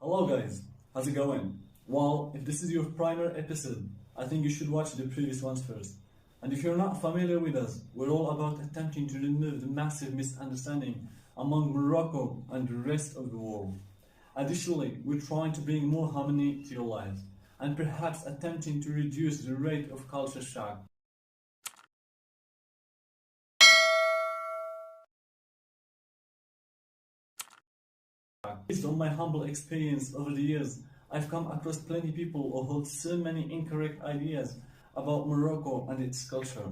Hello guys, how's it going? Well, if this is your primary episode, I think you should watch the previous ones first. And if you're not familiar with us, we're all about attempting to remove the massive misunderstanding among Morocco and the rest of the world. Additionally, we're trying to bring more harmony to your lives and perhaps attempting to reduce the rate of culture shock. Based on my humble experience over the years, I've come across plenty people who hold so many incorrect ideas about Morocco and its culture.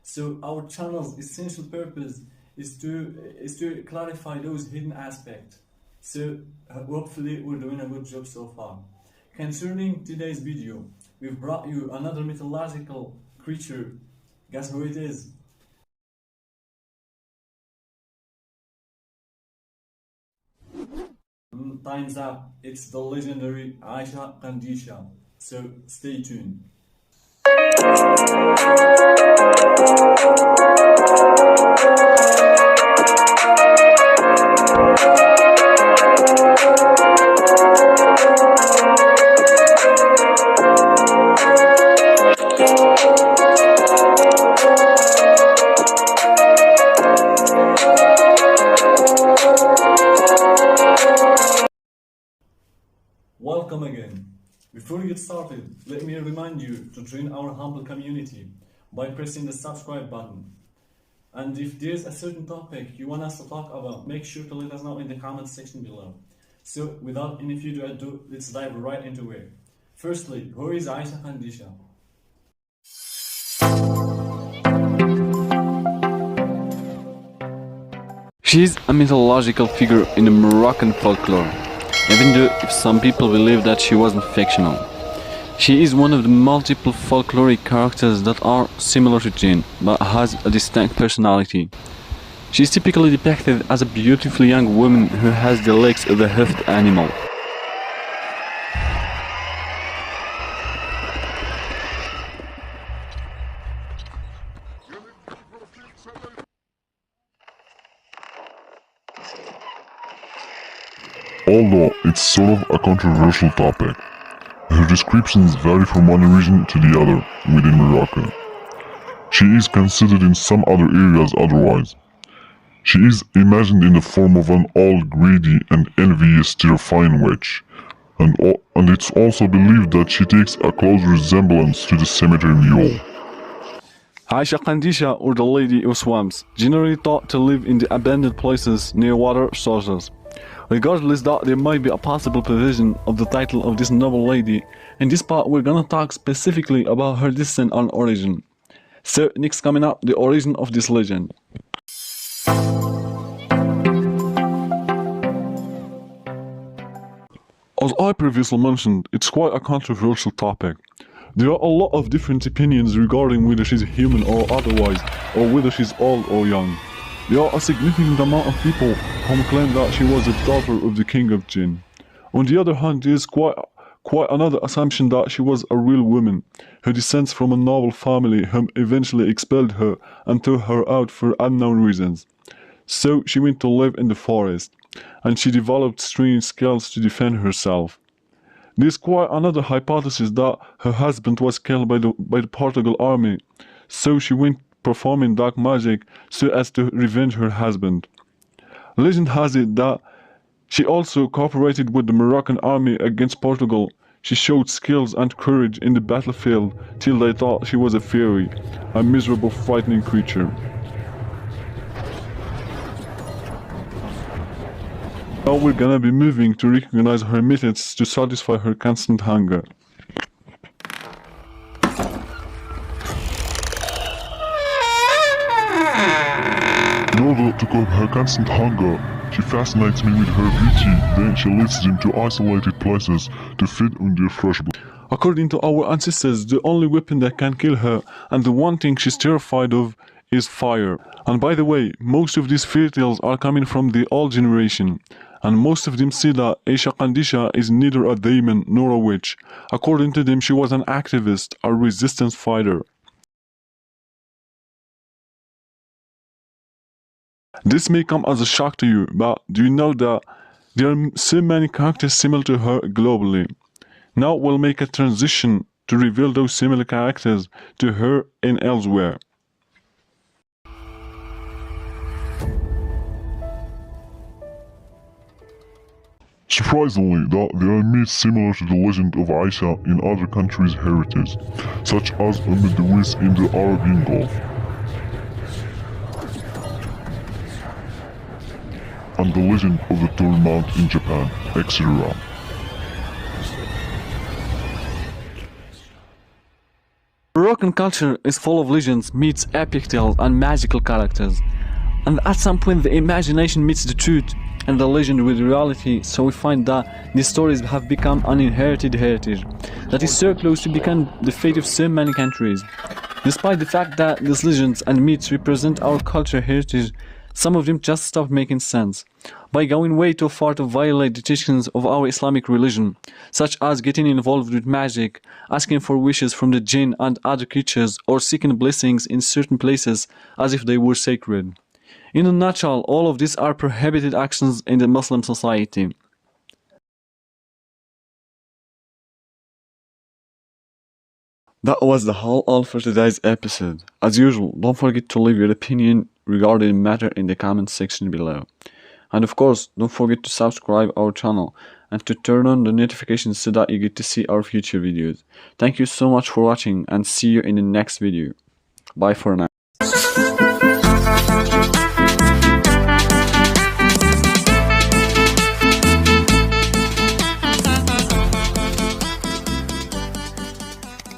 So our channel's essential purpose is to clarify those hidden aspects. So hopefully we're doing a good job so far. Concerning today's video, we've brought you another mythological creature. Guess who it is? Time's up. It's the legendary Aisha Kandisha. So stay tuned. Welcome again. Before we get started, let me remind you to join our humble community by pressing the subscribe button. And if there's a certain topic you want us to talk about, make sure to let us know in the comment section below. So without any further ado, let's dive right into it. Firstly, who is Aisha Kandisha? She is a mythological figure in the Moroccan folklore, even though if some people believe that she wasn't fictional. She is one of the multiple folkloric characters that are similar to Jinn, but has a distinct personality. She is typically depicted as a beautiful young woman who has the legs of a hoofed animal. Although it's sort of a controversial topic, her descriptions vary from one region to the other within Morocco. She is considered in some other areas otherwise. She is imagined in the form of an old, greedy and envious terrifying witch, and it's also believed that she takes a close resemblance to the cemetery mule. Aisha Kandisha, or the Lady of Swamps, generally thought to live in the abandoned places near water sources. Regardless that there might be a possible provision of the title of this noble lady, in this part we're gonna talk specifically about her descent and origin. So next coming up, the origin of this legend. As I previously mentioned, it's quite a controversial topic. There are a lot of different opinions regarding whether she's human or otherwise, or whether she's old or young. There are a significant amount of people who claim that she was the daughter of the king of Jinn. On the other hand, there is quite another assumption that she was a real woman who descends from a noble family whom eventually expelled her and threw her out for unknown reasons. So she went to live in the forest, and she developed strange skills to defend herself. There's quite another hypothesis that her husband was killed by the Portugal army, so she went performing dark magic so as to revenge her husband. Legend has it that she also cooperated with the Moroccan army against Portugal. She showed skills and courage in the battlefield till they thought she was a fairy, a miserable frightening creature. Now we're gonna be moving to recognize her methods to satisfy her constant hunger. In order to curb her constant hunger, she fascinates me with her beauty, then she leads them to isolated places to feed on their fresh blood. According to our ancestors, the only weapon that can kill her, and the one thing she's terrified of, is fire. And by the way, most of these fairy tales are coming from the old generation, and most of them say that Aisha Kandisha is neither a demon nor a witch. According to them, she was an activist, a resistance fighter. This may come as a shock to you, but do you know that There are so many characters similar to her globally. Now we'll make a transition to reveal those similar characters to her and elsewhere. Surprisingly, there are myths similar to the legend of Aisha in other countries' heritage, such as in the Middle in the Arabian Gulf, and the legend of the Tall Mount in Japan, etc. Moroccan culture is full of legends, myths, epic tales, and magical characters. And at some point the imagination meets the truth and the legend with reality, so we find that these stories have become an inherited heritage that is so close to become the fate of so many countries. Despite the fact that these legends and myths represent our cultural heritage, some of them just stopped making sense by going way too far to violate the teachings of our Islamic religion, such as getting involved with magic, asking for wishes from the jinn and other creatures, or seeking blessings in certain places as if they were sacred. In a nutshell, all of these are prohibited actions in the Muslim society. That was the whole all for today's episode. As usual, don't forget to leave your opinion regarding the matter in the comment section below. And of course, don't forget to subscribe our channel and to turn on the notifications so that you get to see our future videos. Thank you so much for watching and see you in the next video. Bye for now.